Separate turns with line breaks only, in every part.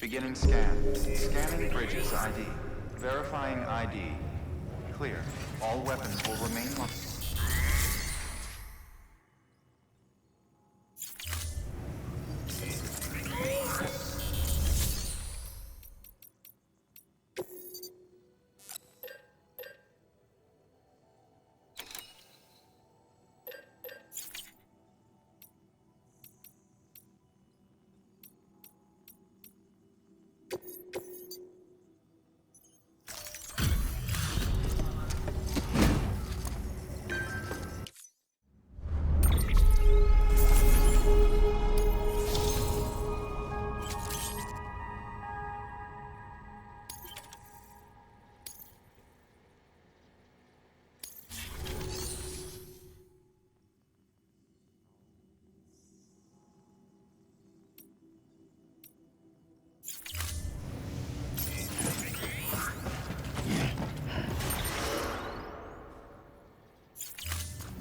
Beginning scan. Scanning bridges ID. Verifying ID. Clear. All weapons will remain locked.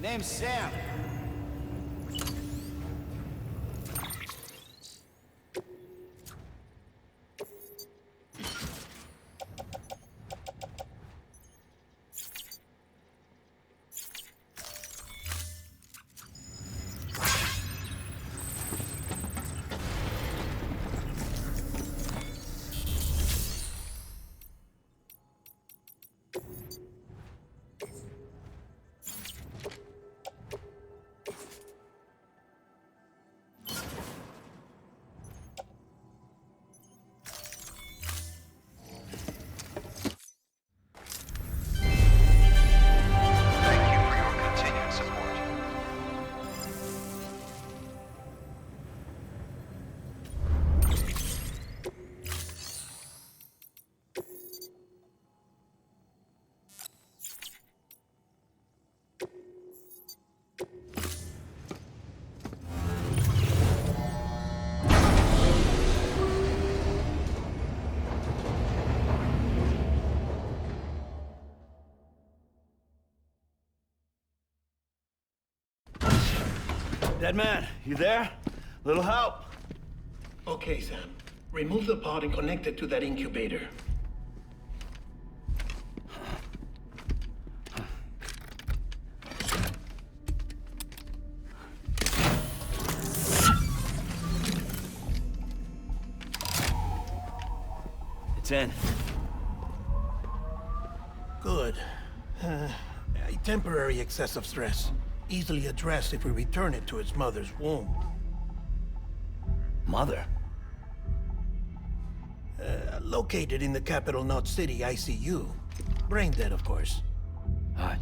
Name's Sam.
Dead man, you there? Little help?
Okay, Sam. Remove the pod and connect it to that incubator.
It's in.
Good. A temporary excessive stress. Easily addressed if we return it to its mother's womb.
Mother?
Located in the capital Knot City ICU. Brain dead, of course.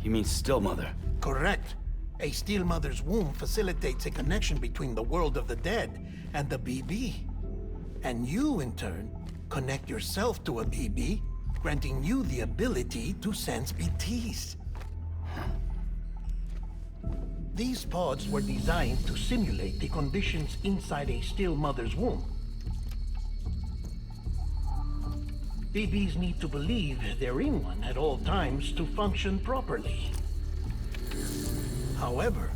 You mean still mother?
Correct. A still mother's womb facilitates a connection between the world of the dead and the BB. And you, in turn, connect yourself to a BB, granting you the ability to sense BTs. These pods were designed to simulate the conditions inside a still mother's womb. BBs need to believe they're in one at all times to function properly. However,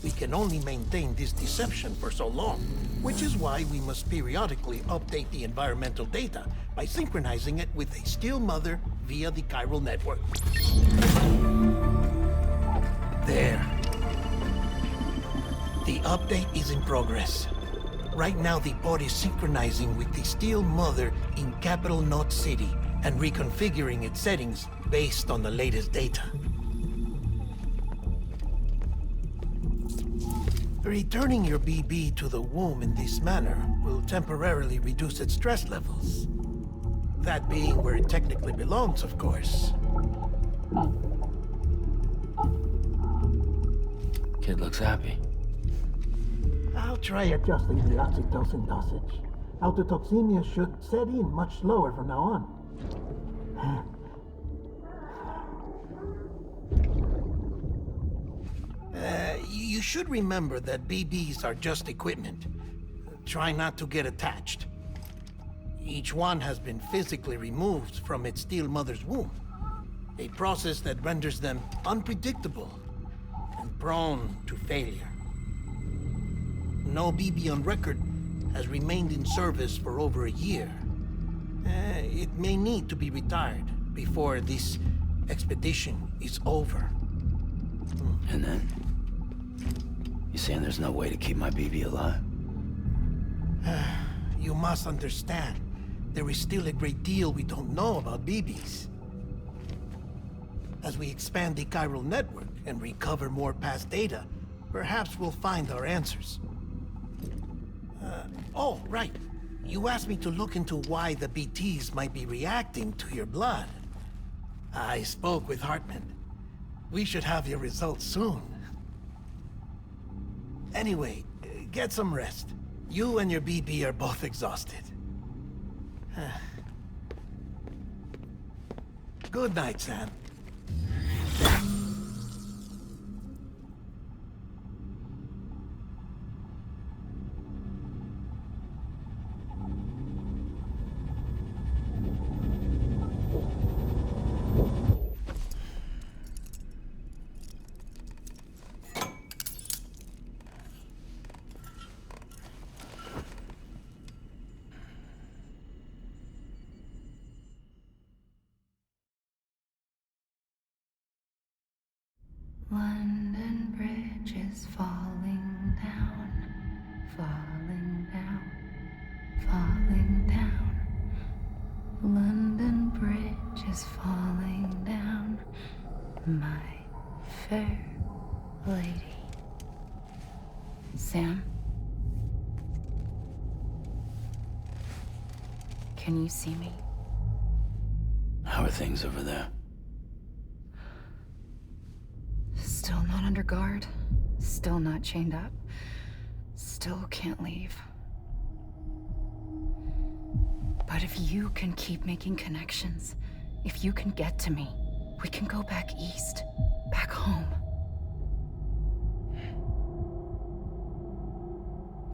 we can only maintain this deception for so long, which is why we must periodically update the environmental data by synchronizing it with a still mother via the chiral network. There. The update is in progress. Right now, the pod is synchronizing with the Steel Mother in capital Knot City and reconfiguring its settings based on the latest data. Returning your BB to the womb in this manner will temporarily reduce its stress levels. That being where it technically belongs, of course.
Kid looks happy.
I'll try adjusting the oxytocin dosage. Autotoxemia should set in much slower from now on. You should remember that BBs are just equipment. Try not to get attached. Each one has been physically removed from its steel mother's womb. A process that renders them unpredictable and prone to failure. No BB on record has remained in service for over a year. It may need to be retired before this expedition is over.
And then? You saying there's no way to keep my BB alive?
You must understand, there is still a great deal we don't know about BBs. As we expand the chiral network and recover more past data, perhaps we'll find our answers. Oh, right. You asked me to look into why the BTs might be reacting to your blood. I spoke with Hartman. We should have your results soon. Anyway, get some rest. You and your BB are both exhausted. Good night, Sam.
London Bridge is falling down, falling down, falling down. London Bridge is falling down, my fair lady. Sam? Can you see me?
How are things over there?
Still not under guard, still not chained up, still can't leave. But if you can keep making connections, if you can get to me, we can go back east, back home.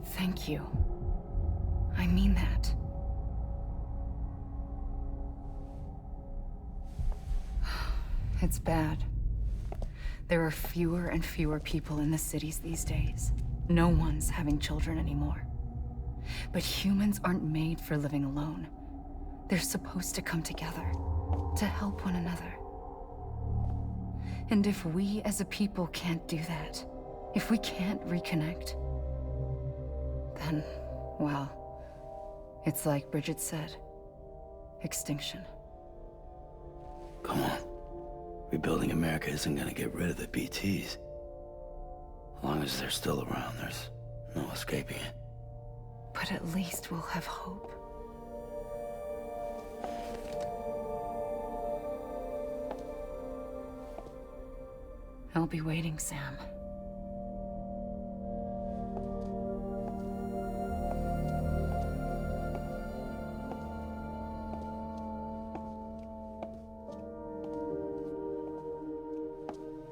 Thank you. I mean that. It's bad. There are fewer and fewer people in the cities these days. No one's having children anymore. But humans aren't made for living alone. They're supposed to come together, to help one another. And if we as a people can't do that, if we can't reconnect, then, well, it's like Bridget said, extinction.
Come on. Rebuilding America isn't gonna get rid of the BTs. As long as they're still around, there's no escaping it.
But at least we'll have hope. I'll be waiting, Sam.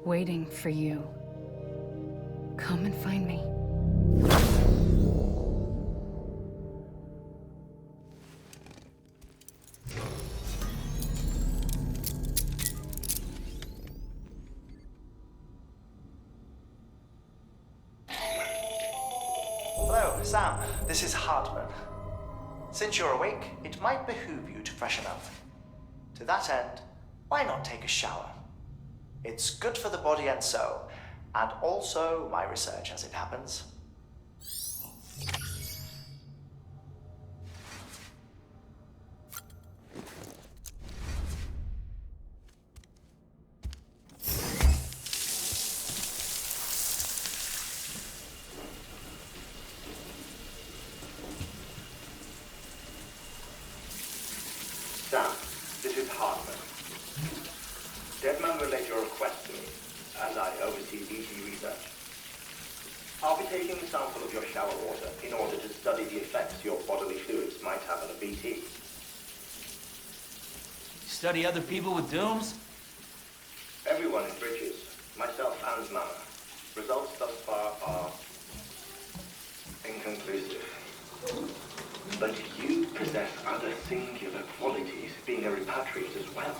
Waiting for you. Come and find me.
Hello, Sam. This is Hartman. Since you're awake, it might behoove you to freshen up. To that end, why not take a shower? It's good for the body and soul, and also my research as it happens.
Sam, this is Hartman. Deadman relayed your request to me, as I oversee BT research. I'll be taking a sample of your shower water in order to study the effects your bodily fluids might have on a BT.
Study other people with dooms?
Everyone in Bridges, myself and Mama. Results thus far are inconclusive. But you possess other singular qualities, being a repatriate as well.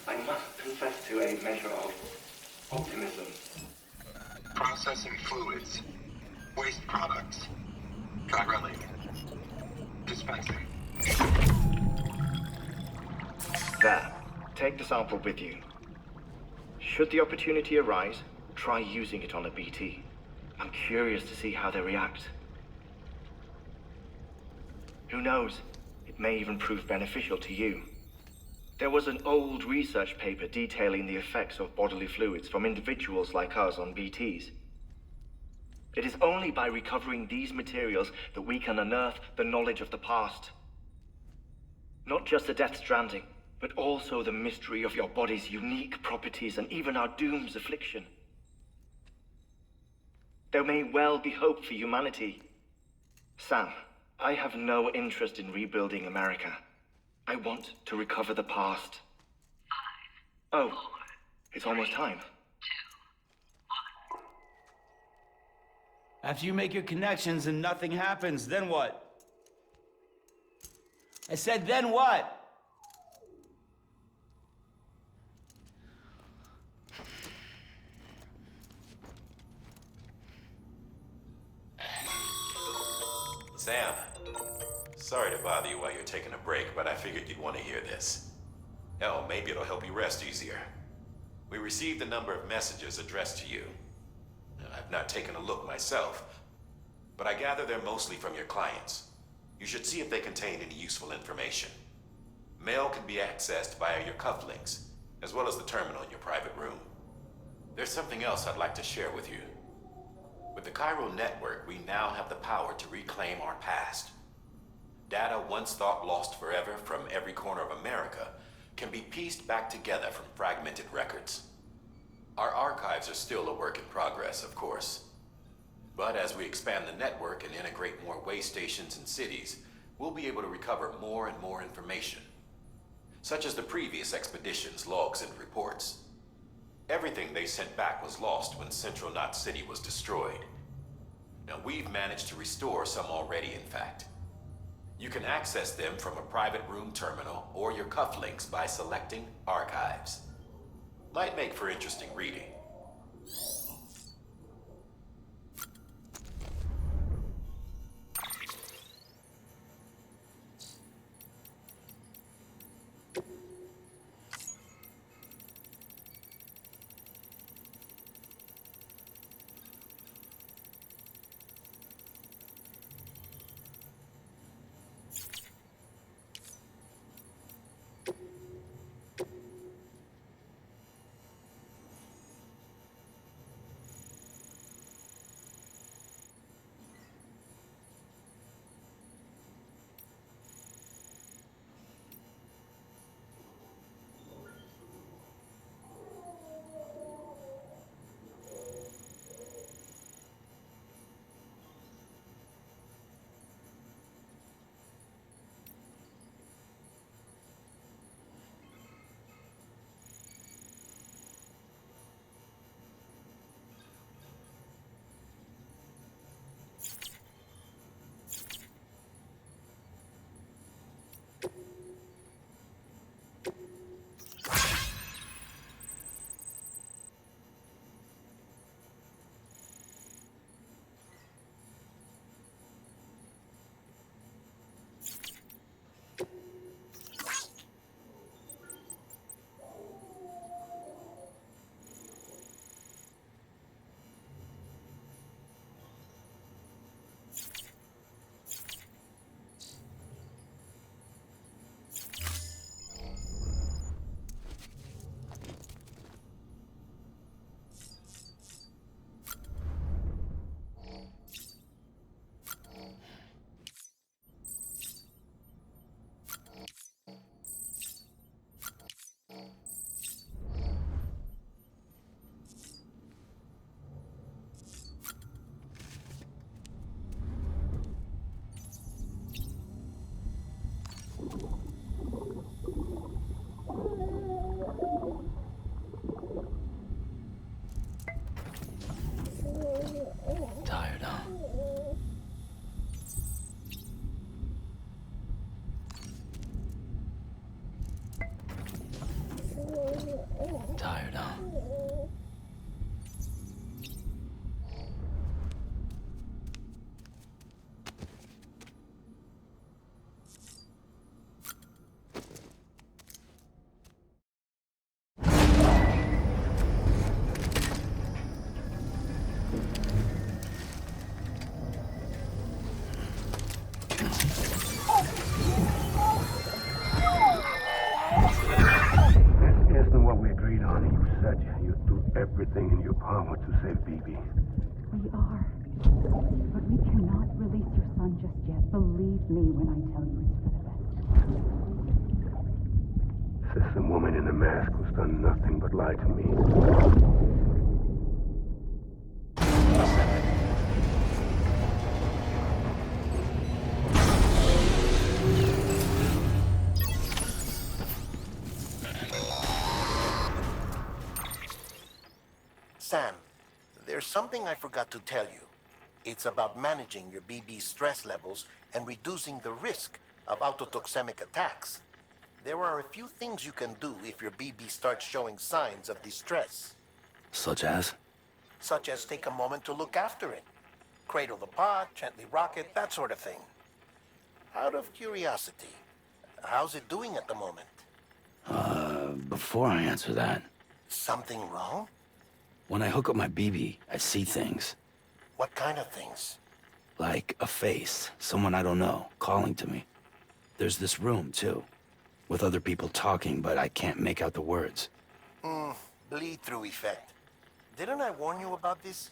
I must confess to a measure of optimism.
Processing fluids. Waste products. Dry relic. Dispensing.
There. Take the sample with you. Should the opportunity arise, try using it on a BT. I'm curious to see how they react. Who knows? It may even prove beneficial to you. There was an old research paper detailing the effects of bodily fluids from individuals like us on BTs. It is only by recovering these materials that we can unearth the knowledge of the past. Not just the Death Stranding, but also the mystery of your body's unique properties and even our doom's affliction. There may well be hope for humanity. Sam, I have no interest in rebuilding America. I want to recover the past. 5, 4, oh, it's almost time.
2, 1. After you make your connections and nothing happens, then what? I said, then what?
Sam, sorry to bother you while you're taking a break, but I figured you'd want to hear this. Hell, maybe it'll help you rest easier. We received a number of messages addressed to you. I've not taken a look myself, but I gather they're mostly from your clients. You should see if they contain any useful information. Mail can be accessed via your cufflinks, as well as the terminal in your private room. There's something else I'd like to share with you. With the Chiral Network, we now have the power to reclaim our past. Data once thought lost forever from every corner of America can be pieced back together from fragmented records. Our archives are still a work in progress, of course. But as we expand the network and integrate more way stations and cities, we'll be able to recover more and more information, such as the previous expedition's logs and reports. Everything they sent back was lost when Central Knot City was destroyed. Now we've managed to restore some already, in fact. You can access them from a private room terminal or your cufflinks by selecting Archives. Might make for interesting reading.
Tired, huh? Tired, huh?
everything in your power to save BB.
We are. But we cannot release your son just yet. Believe me when I tell you it's for the best.
Says the woman in the mask who's done nothing but lie to me.
Sam, there's something I forgot to tell you. It's about managing your BB stress levels and reducing the risk of autotoxemic attacks. There are a few things you can do if your BB starts showing signs of distress.
Such as?
Such as take a moment to look after it. Cradle the pot, gently rock it, that sort of thing. Out of curiosity, how's it doing at the moment?
Before I answer that,
Something wrong?
when I hook up my BB, I see things.
What kind of things?
Like a face, someone I don't know, calling to me. There's this room, too, with other people talking, but I can't make out the words.
Bleed-through effect. Didn't I warn you about this?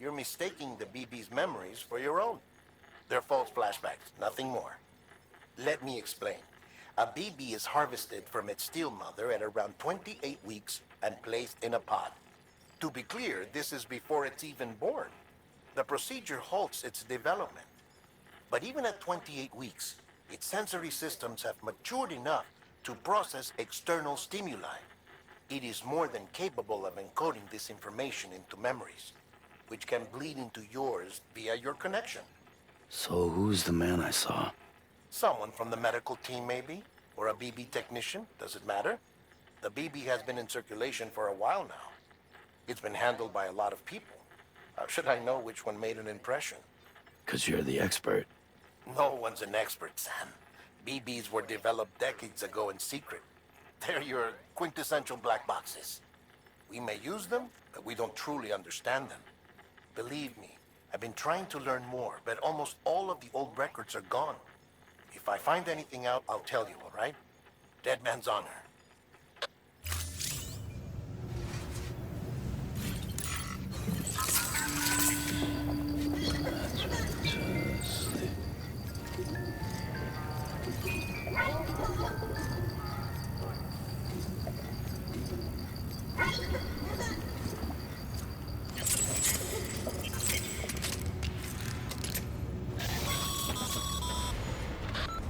You're mistaking the BB's memories for your own. They're false flashbacks, nothing more. Let me explain. A BB is harvested from its steel mother at around 28 weeks and placed in a pod. To be clear, this is before it's even born. The procedure halts its development. But even at 28 weeks, its sensory systems have matured enough to process external stimuli. It is more than capable of encoding this information into memories, which can bleed into yours via your connection.
So who's the man I saw?
Someone from the medical team, maybe? Or a BB technician? Does it matter? The BB has been in circulation for a while now. It's been handled by a lot of people. How should I know which one made an impression?
'Cause you're the expert.
No one's an expert, Sam. BBs were developed decades ago in secret. They're your quintessential black boxes. We may use them, but we don't truly understand them. Believe me, I've been trying to learn more, but almost all of the old records are gone. If I find anything out, I'll tell you, all right? Dead man's honor.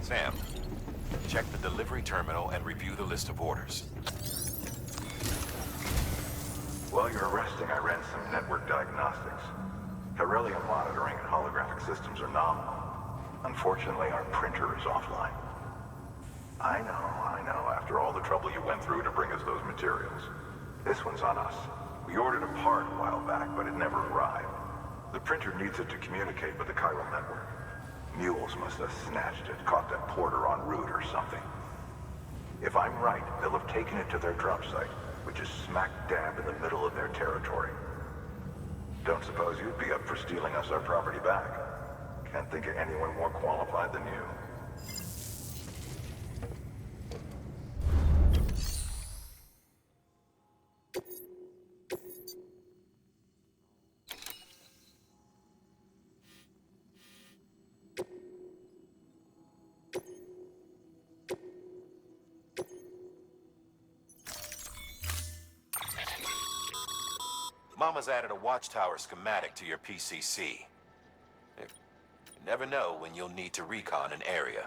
Sam, check the delivery terminal and review the list of orders.
While you're resting, I ran some network diagnostics. Beryllium monitoring and holographic systems are nominal. Unfortunately, our printer is offline. I know. After all the trouble you went through to bring us those materials. This one's on us. We ordered a part a while back, but it never arrived. The printer needs it to communicate with the chiral network. Mules must have snatched it, caught that porter en route or something. If I'm right, they'll have taken it to their drop site, which is smack dab in the middle of their territory. Don't suppose you'd be up for stealing us our property back? Can't think of anyone more qualified than you.
Mama's added a watchtower schematic to your PCC. You never know when you'll need to recon an area.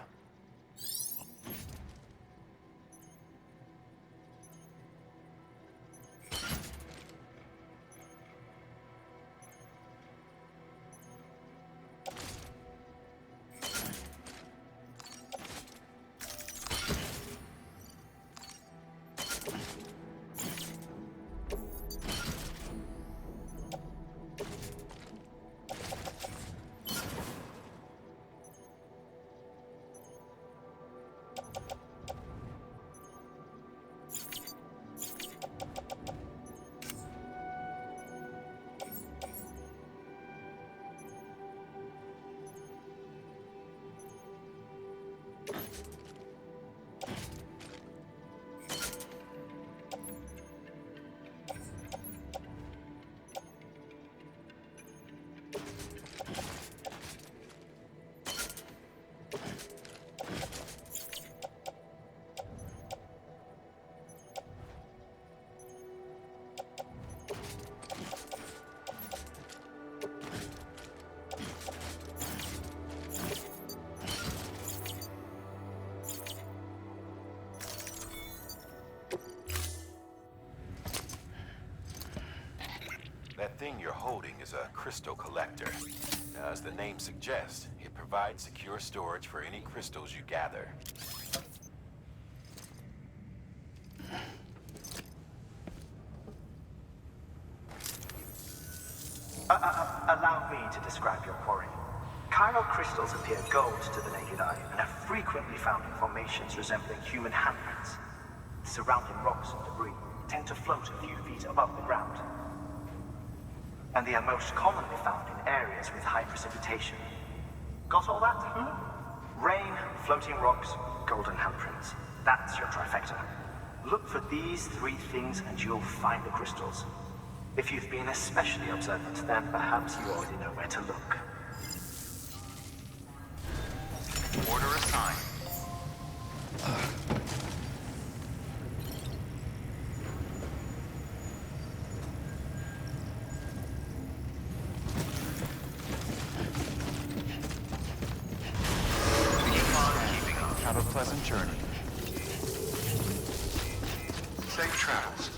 thing you're holding is a crystal collector. Now, as the name suggests, it provides secure storage for any crystals you gather.
Allow me to describe your quarry. Chiral crystals appear gold to the naked eye and are frequently found in formations resembling human handprints. Surrounding rocks and debris tend to float a few feet above the ground. And they are most commonly found in areas with high precipitation. Got all that? Rain, floating rocks, golden handprints. That's your trifecta. Look for these three things and you'll find the crystals. If you've been especially observant, then perhaps you already know where to look.
Order assigned. Have a pleasant journey. Safe travels.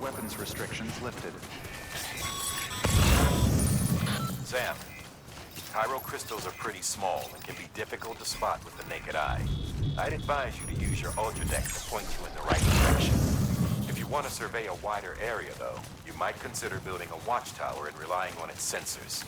Weapons restrictions lifted.
Sam, chiral crystals are pretty small and can be difficult to spot with the naked eye. I'd advise you to use your ultra-deck to point you in the right direction. If you want to survey a wider area, though, you might consider building a watchtower and relying on its sensors.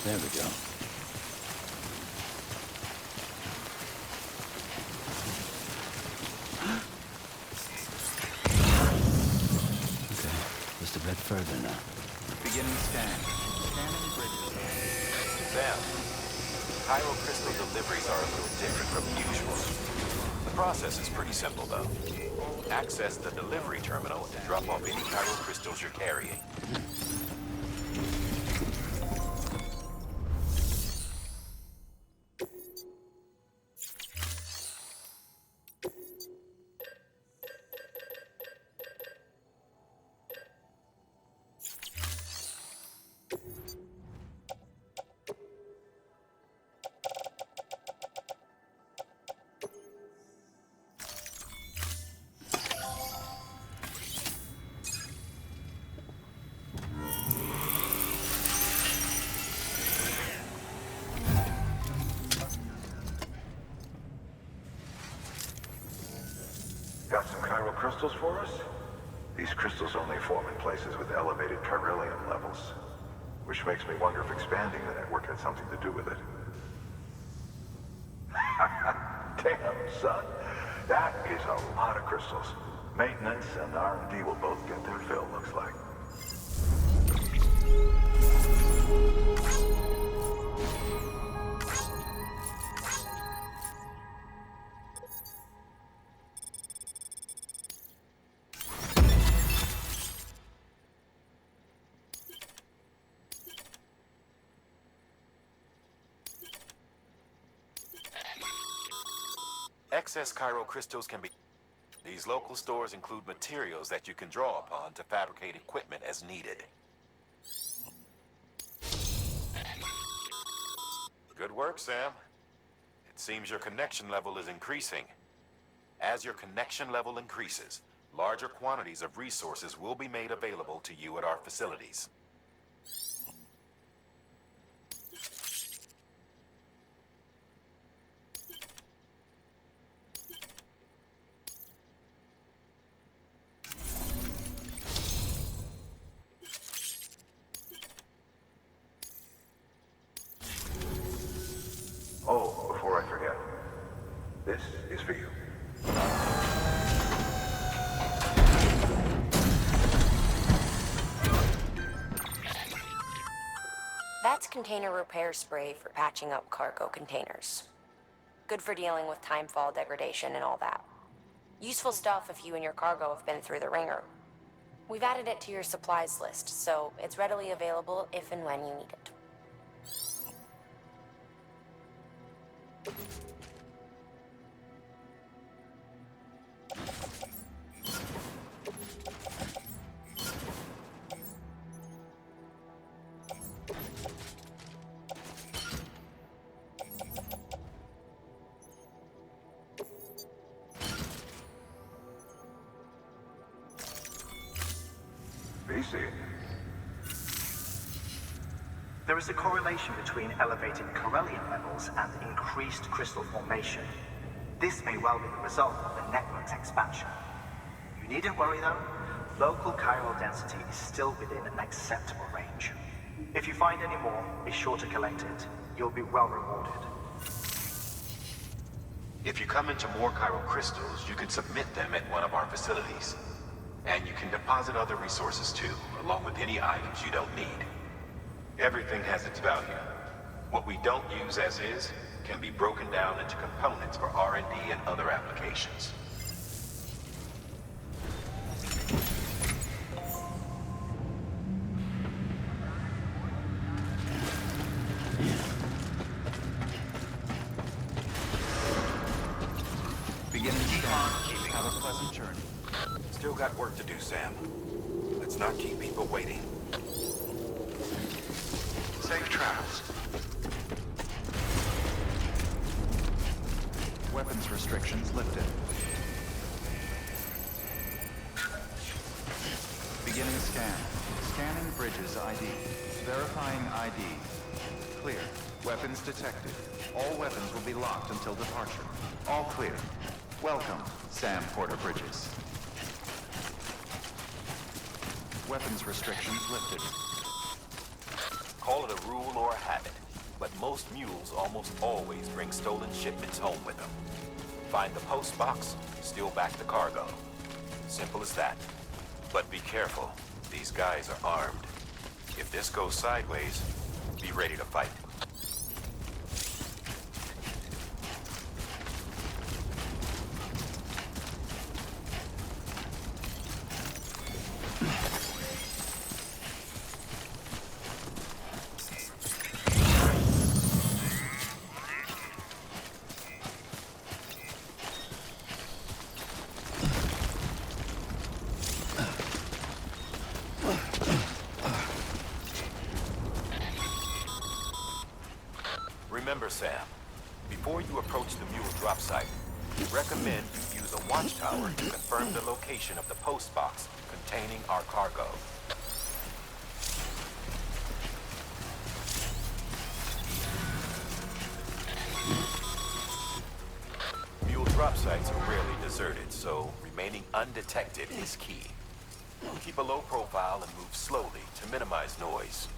There we go. Okay, just a bit further now.
Beginning scan. Scanning bridges.
Sam, Cairo crystal deliveries are a little different from usual. The process is pretty simple, though. Access the delivery terminal and drop off any Cairo crystals you're carrying.
Got some chiral crystals for us? These crystals only form in places with elevated chiralium levels, which makes me wonder if expanding the network had something to do with it. Damn, son. That is a lot of crystals. Maintenance and R&D will both get their fill, looks like.
Excess Cairo crystals can be... These local stores include materials that you can draw upon to fabricate equipment as needed. Good work, Sam. It seems your connection level is increasing. As your connection level increases, larger quantities of resources will be made available to you at our facilities.
Oh, before I forget, this is for you.
That's container repair spray for patching up cargo containers. Good for dealing with timefall degradation and all that. Useful stuff if you and your cargo have been through the ringer. We've added it to your supplies list, so it's readily available if and when you need it.
BC.
There is a correlation between elevated chiralium levels and increased crystal formation. This may well be the result of the network's expansion. You needn't worry though. Local chiral density is still within an acceptable range. If you find any more, be sure to collect it. You'll be well rewarded.
If you come into more chiral crystals, you can submit them at one of our facilities. And you can deposit other resources too, along with any items you don't need. Everything has its value. What we don't use as is can be broken down into components for R&D and other applications.
Beginning scan. Have a pleasant journey.
Still got work to do, Sam. The Let's not keep people waiting.
Safe travels. Weapons restrictions lifted. Beginning scan. Scanning bridges ID. Verifying ID. Clear. Weapons detected. All weapons will be locked until departure. All clear. Welcome, Sam Porter Bridges. Weapons restrictions lifted.
Call it a rule or a habit, but most mules almost always bring stolen shipments home with them. Find the post box, steal back the cargo. Simple as that. But be careful. These guys are armed. If this goes sideways, be ready to fight. Remember, Sam, before you approach the mule drop site, we recommend you use a watchtower to confirm the location of the post box containing our cargo. Mule drop sites are rarely deserted, so remaining undetected is key. Keep a low profile and move slowly to minimize noise.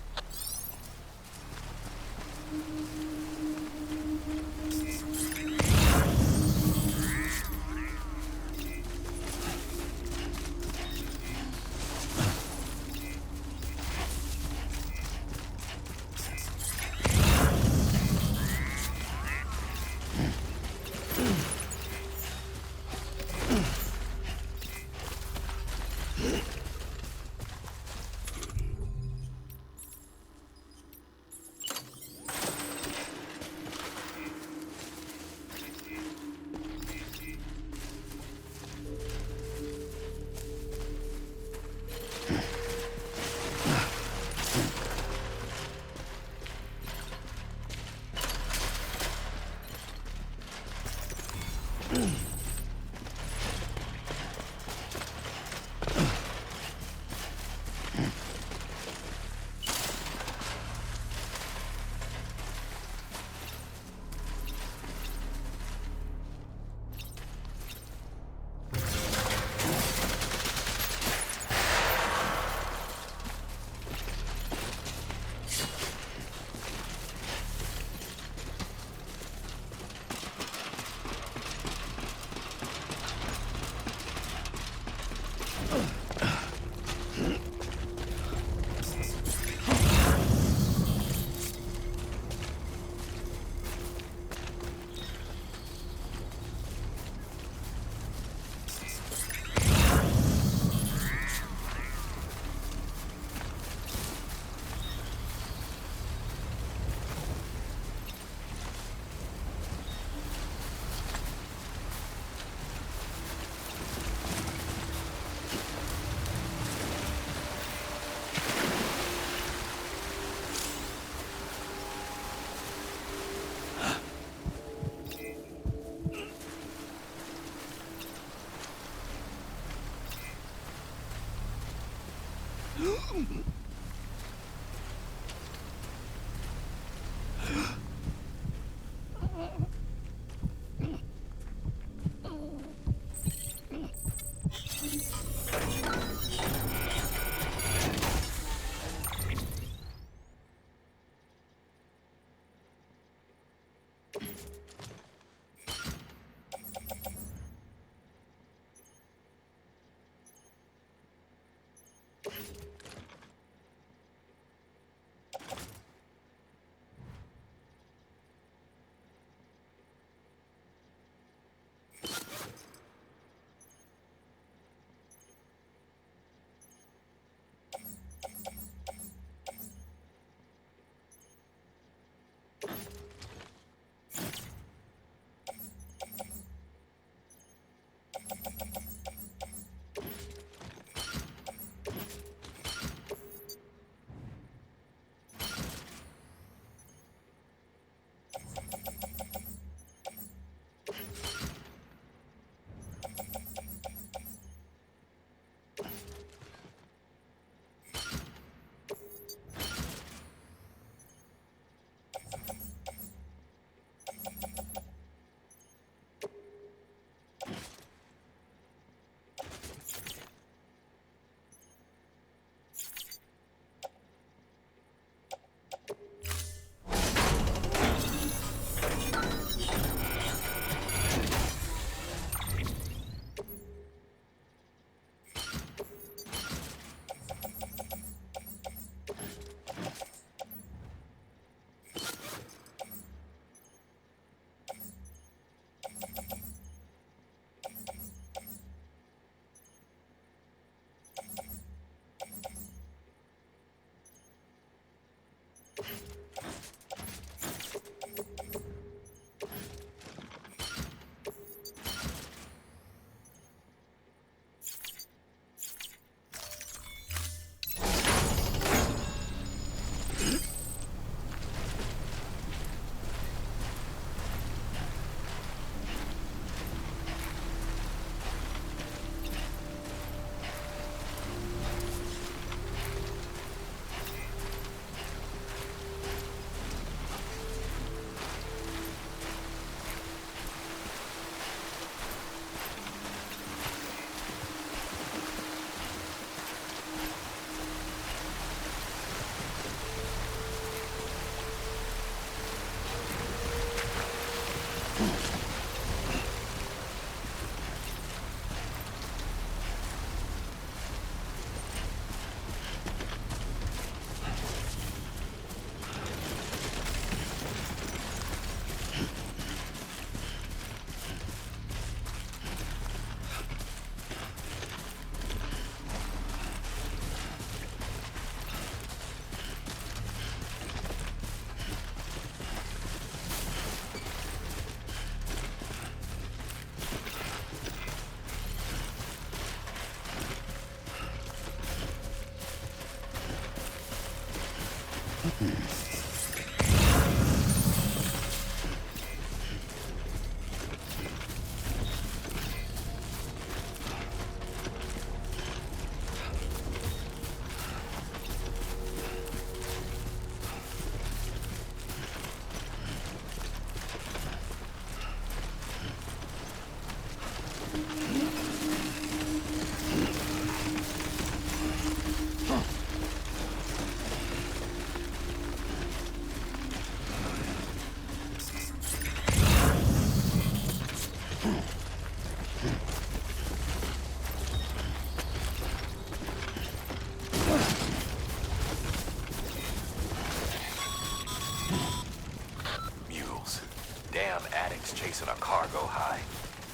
Damn addicts chasing a cargo high.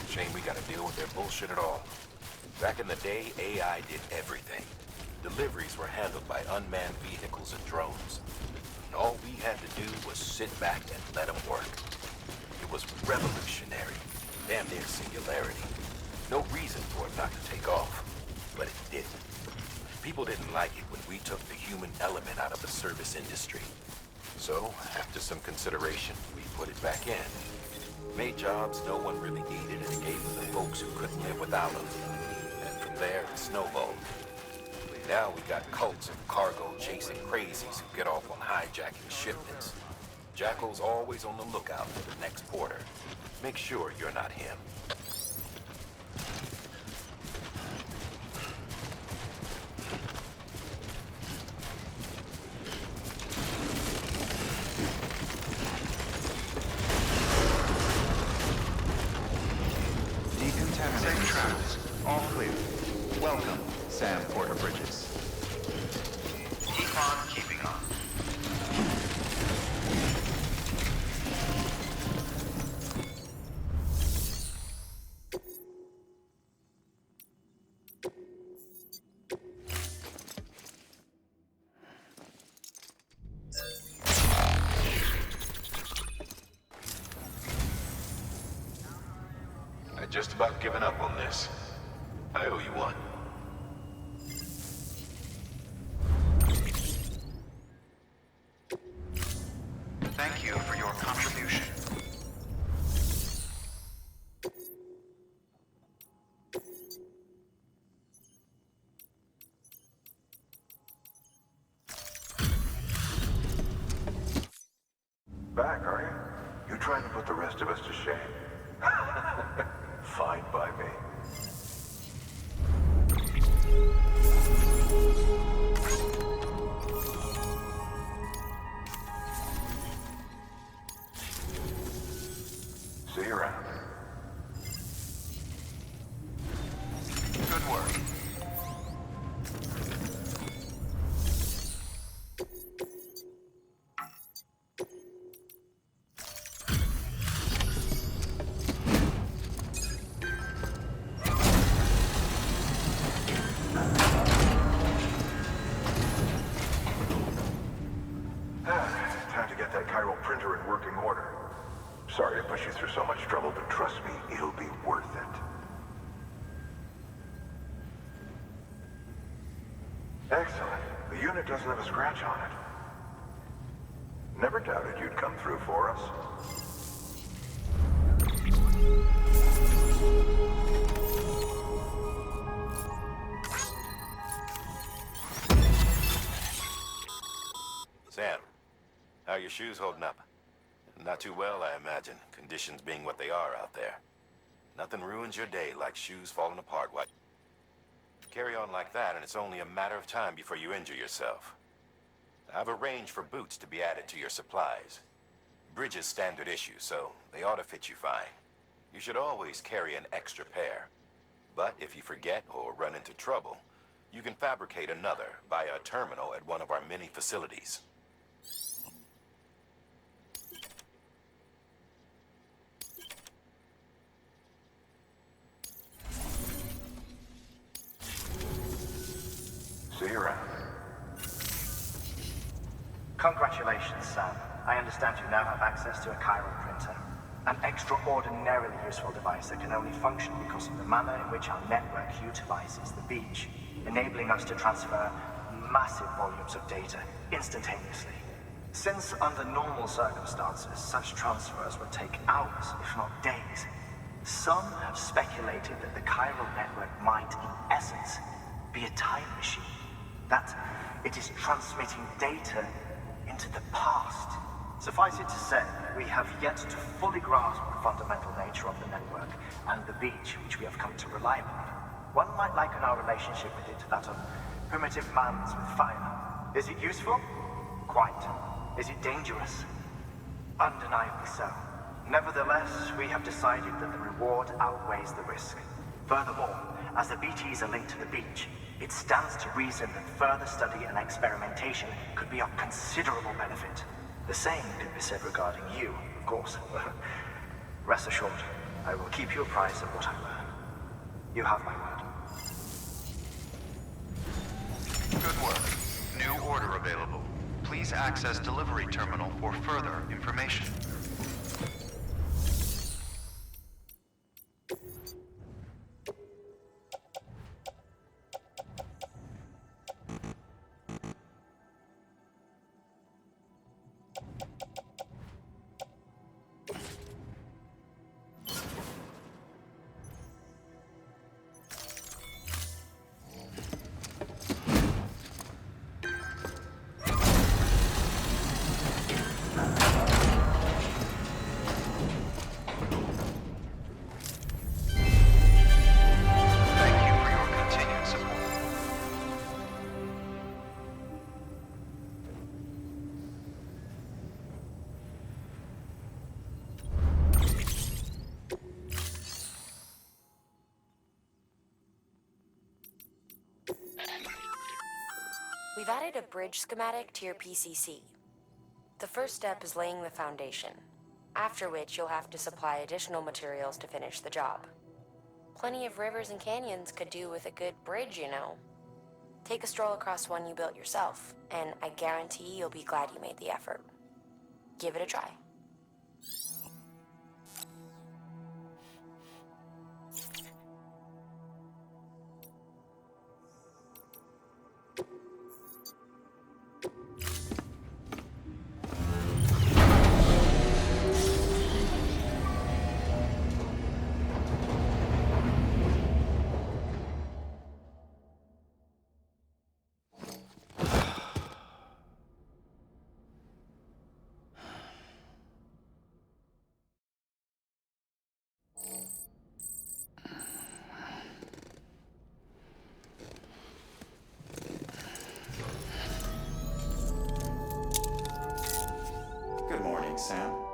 Shame we gotta deal with their bullshit at all. Back in the day, AI did everything. Deliveries were handled by unmanned vehicles and drones. And all we had to do was sit back and let them work. It was revolutionary. Damn near singularity. No reason for it not to take off. But it didn't. People didn't like it when we took the human element out of the service industry. So, after some consideration, we put it back in. Made jobs no one really needed and gave them to folks who couldn't live without them. And from there, it snowballed. Now we got cults of cargo-chasing crazies who get off on hijacking shipments. Jackal's always on the lookout for the next porter. Make sure you're not him.
Decontaminating travels. All clear. Welcome, Sam Porter Bridges.
Keep on keeping on.
I'd just about given up on this. I owe you one.
Thank you for your contribution.
Back, are you? You trying to put the rest of us to shame? Fine by me. See you around.
Good work.
Time to get that chiral printer in working order. Sorry to push you through so much trouble, but trust me, it'll be worth it. Excellent. The unit doesn't have a scratch on it. Never doubted you'd come through for us.
Sam, how are your shoes holding up? Not too well, I imagine, conditions being what they are out there. Nothing ruins your day like shoes falling apart. What? Carry on like that, and it's only a matter of time before you injure yourself. I've arranged for boots to be added to your supplies. Bridges standard issue, so they ought to fit you fine. You should always carry an extra pair. But if you forget or run into trouble, you can fabricate another via a terminal at one of our many facilities.
See you around.
Congratulations, Sam. I understand you now have access to a chiral printer. An extraordinarily useful device that can only function because of the manner in which our network utilizes the beach, enabling us to transfer massive volumes of data instantaneously. Since under normal circumstances, such transfers would take hours, if not days, some have speculated that the chiral network might, in essence, be a time machine. That it is transmitting data into the past. Suffice it to say, we have yet to fully grasp the fundamental nature of the network and the beach which we have come to rely upon. One might liken our relationship with it to that of primitive mans with fire. Is it useful? Quite. Is it dangerous? Undeniably so. Nevertheless, we have decided that the reward outweighs the risk. Furthermore, as the BTs are linked to the beach, it stands to reason that further study and experimentation could be of considerable benefit. The same could be said regarding you, of course. Rest assured, I will keep you apprised of what I learn. You have my word.
Good work. New order available. Please access delivery terminal for further information.
We've added a bridge schematic to your PCC. The first step is laying the foundation, after which you'll have to supply additional materials to finish the job. Plenty of rivers and canyons could do with a good bridge, you know. Take a stroll across one you built yourself, and I guarantee you'll be glad you made the effort. Give it a try.
Good morning, Sam.